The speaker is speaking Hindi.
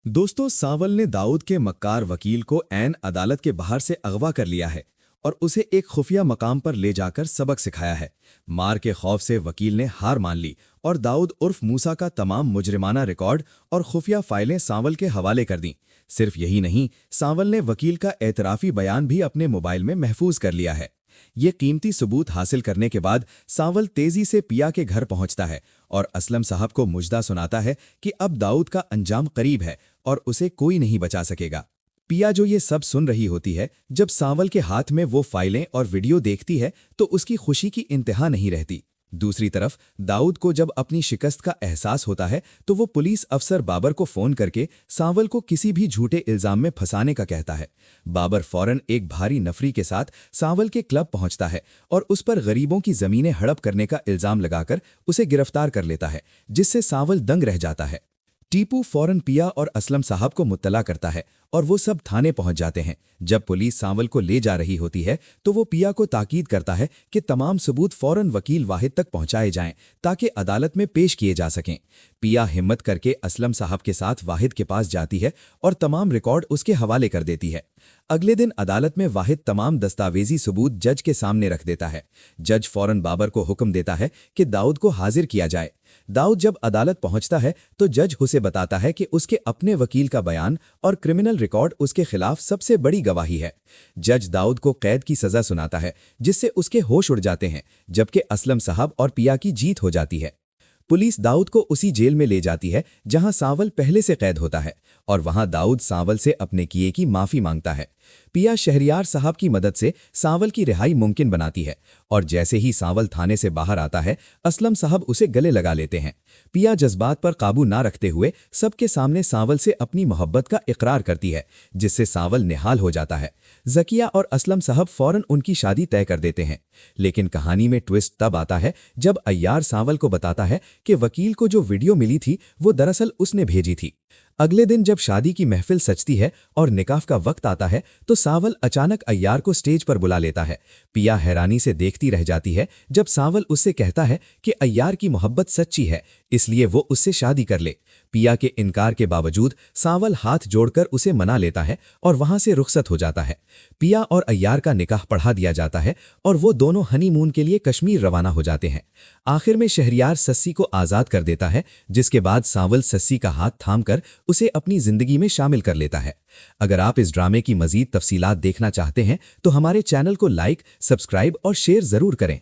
दोस्तों, सांवल ने दाऊद के मक्कार वकील को ऐन अदालत के बाहर से अगवा कर लिया है और उसे एक खुफिया मकाम पर ले जाकर सबक सिखाया है। मार के खौफ से वकील ने हार मान ली और दाऊद उर्फ मूसा का तमाम मुजरिमाना रिकॉर्ड और खुफिया फाइलें सांवल के हवाले कर दी। सिर्फ यही नहीं, सांवल ने वकील का एतराफ़ी बयान भी अपने मोबाइल में महफूज कर लिया है। ये कीमती सबूत हासिल करने के बाद सांवल तेजी से पिया के घर पहुंचता है और असलम साहब को मुजदा सुनाता है कि अब दाऊद का अंजाम करीब है और उसे कोई नहीं बचा सकेगा। पिया जो ये सब सुन रही होती है, जब सांवल के हाथ में वो फाइलें और वीडियो देखती है तो उसकी खुशी की इंतहा नहीं रहती। दूसरी तरफ दाऊद को जब अपनी शिकस्त का एहसास होता है तो वो पुलिस अफसर बाबर को फोन करके सांवल को किसी भी झूठे इल्जाम में फंसाने का कहता है। बाबर फौरन एक भारी नफरी के साथ सांवल के क्लब पहुंचता है और उस पर गरीबों की जमीनें हड़प करने का इल्जाम लगाकर उसे गिरफ्तार कर लेता है, जिससे सांवल दंग रह जाता है। टीपू फौरन पिया और असलम साहब को मुत्तला करता है और वो सब थाने पहुंच जाते हैं। जब पुलिस सांवल को ले जा रही होती है तो वो पिया को ताकीद करता है कि तमाम सबूत फौरन वकील वाहिद तक पहुंचाए जाएं ताकि अदालत में पेश किए जा सकें। पिया हिम्मत करके असलम साहब के साथ वाहिद के पास जाती है और तमाम रिकॉर्ड उसके हवाले कर देती है। अगले दिन अदालत में वाहिद तमाम दस्तावेजी सबूत जज के सामने रख देता है। जज फौरन बाबर को हुक्म देता है कि दाऊद को हाजिर किया जाए। दाऊद जब अदालत पहुंचता है तो जज उसे बताता है कि उसके अपने वकील का बयान और क्रिमिनल रिकॉर्ड उसके खिलाफ सबसे बड़ी गवाही है। जज दाऊद को कैद की सजा सुनाता है, जिससे उसके होश उड़ जाते हैं, जबकि असलम साहब और पिया की जीत हो जाती है। पुलिस दाऊद को उसी जेल में ले जाती है जहां सांवल पहले से कैद होता है और वहां दाऊद सांवल से अपने किए की माफी मांगता है। पिया शहरियार साहब की मदद से सांवल की रिहाई मुमकिन बनाती है और जैसे ही सांवल थाने से बाहर आता है, असलम साहब उसे गले लगा लेते हैं। पिया जज्बात पर काबू ना रखते हुए सबके सामने सांवल से अपनी मोहब्बत का इकरार करती है, जिससे सांवल निहाल हो जाता है। जकिया और असलम साहब फौरन उनकी शादी तय कर देते हैं। लेकिन कहानी में ट्विस्ट तब आता है जब अय्यार सांवल को बताता है कि वकील को जो वीडियो मिली थी वो दरअसल उसने भेजी थी। अगले दिन जब शादी की महफिल सजती है और निकाह का वक्त आता है तो सांवल अचानक अय्यार को स्टेज पर बुला लेता है। पिया हैरानी से देखती रह जाती है जब सांवल उससे कहता है कि अय्यार की मोहब्बत सच्ची है, इसलिए वो उससे शादी कर ले। पिया के इनकार के बावजूद सांवल हाथ जोड़कर उसे मना लेता है और वहां से रुखसत हो जाता है। पिया और अय्यार का निकाह पढ़ा दिया जाता है और वो दोनों हनीमून के लिए कश्मीर रवाना हो जाते हैं। आखिर में शहरियार सस्सी को आज़ाद कर देता है, जिसके बाद सांवल सस्सी का हाथ थामकर उसे अपनी जिंदगी में शामिल कर लेता है। अगर आप इस ड्रामे की मजीद तफसीलात देखना चाहते हैं तो हमारे चैनल को लाइक, सब्सक्राइब और शेयर जरूर करें।